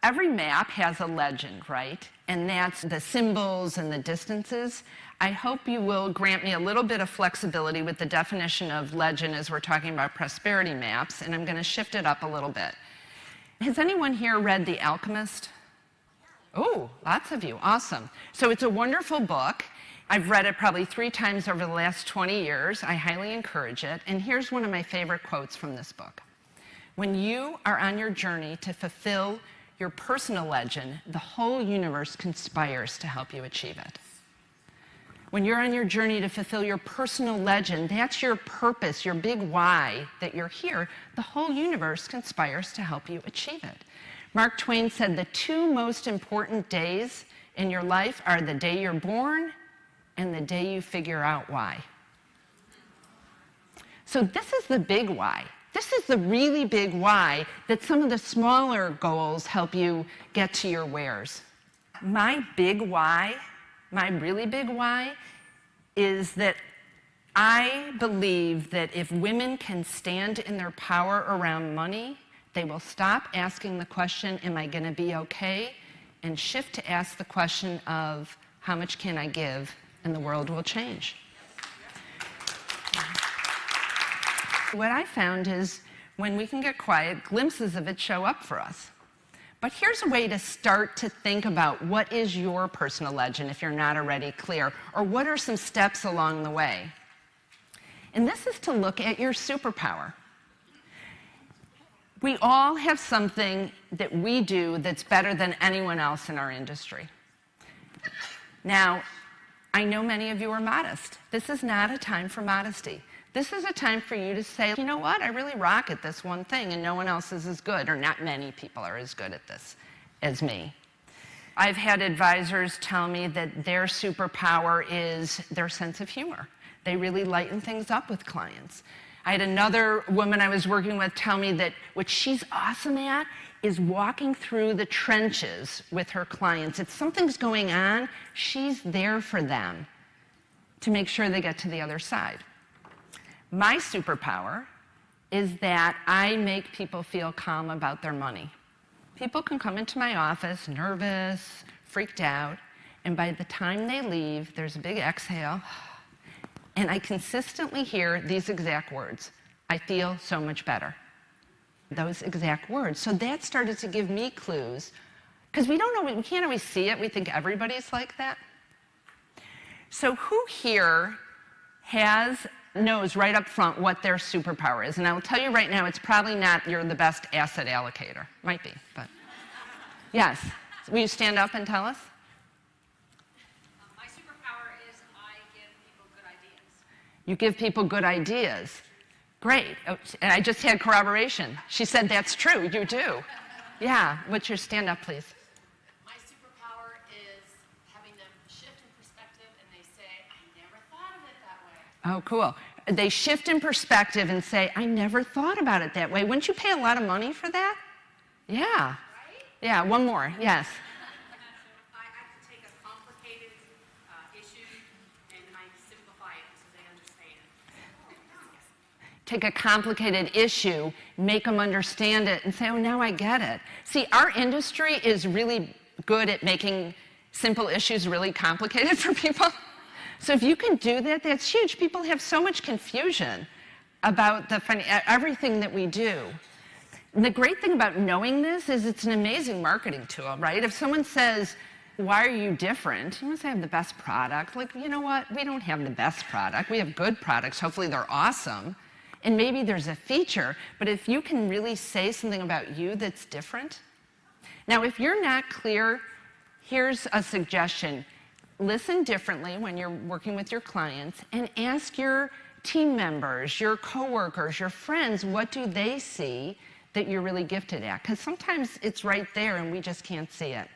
Every map has a legend, right? And that's the symbols and the distances. I hope you will grant me a little bit of flexibility with the definition of legend as we're talking about prosperity maps, and I'm going to shift it up a little bit. Has anyone here read The Alchemist? Oh, lots of you. Awesome. So it's a wonderful book. I've read it probably 3 times over the last 20 years. I highly encourage it. And here's one of my favorite quotes from this book. When you are on your journey to fulfill your personal legend, the whole universe conspires to help you achieve it. When you're on your journey to fulfill your personal legend, that's your purpose, your big why that you're here, the whole universe conspires to help you achieve it. Mark Twain said the 2 most important days in your life are the day you're born and the day you figure out why. So this is the big why. This is the really big why that some of the smaller goals help you get to your wheres. My big why, my really big why, is that I believe that if women can stand in their power around money, they will stop asking the question, am I going to be okay? And shift to ask the question of, how much can I give? And the world will change. What I found is when we can get quiet, glimpses of it show up for us. But here's a way to start to think about what is your personal legend if you're not already clear, or what are some steps along the way. And this is to look at your superpower. We all have something that we do that's better than anyone else in our industry. Now, I know many of you are modest. This is not a time for modesty. This is a time for you to say, you know what, I really rock at this one thing and no one else is as good, or not many people are as good at this as me. I've had advisors tell me that their superpower is their sense of humor. They really lighten things up with clients. I had another woman I was working with tell me that what she's awesome at is walking through the trenches with her clients. If something's going on, she's there for them to make sure they get to the other side. My superpower is that I make people feel calm about their money. People can come into my office nervous, freaked out, and by the time they leave, there's a big exhale, and I consistently hear these exact words, I feel so much better. Those exact words. So that started to give me clues, because we don't know, we can't always see it. We think everybody's like that. So who here knows right up front what their superpower is? And I will tell you right now, it's probably not you're the best asset allocator. Might be, but yes. Will you stand up and tell us? My superpower is I give people good ideas. You give people good ideas. Great. Oh, and I just had corroboration. She said that's true. You do. Yeah. What's your stand up, please? My superpower is having them shift in perspective and they say, I never thought of it that way. Oh, cool. They shift in perspective and say, I never thought about it that way. Wouldn't you pay a lot of money for that? Yeah. Right? Yeah, one more. Yes. I can take a complicated issue and I simplify it so they understand. Take a complicated issue, make them understand it, and say, oh, now I get it. See, our industry is really good at making simple issues really complicated for people. So if you can do that, that's huge. People have so much confusion about everything that we do. And the great thing about knowing this is it's an amazing marketing tool, right? If someone says, why are you different? You must have the best product. Like, you know what? We don't have the best product. We have good products. Hopefully they're awesome. And maybe there's a feature, but if you can really say something about you that's different. Now, if you're not clear, here's a suggestion. Listen differently when you're working with your clients and ask your team members, your coworkers, your friends, what do they see that you're really gifted at? Because sometimes it's right there and we just can't see it.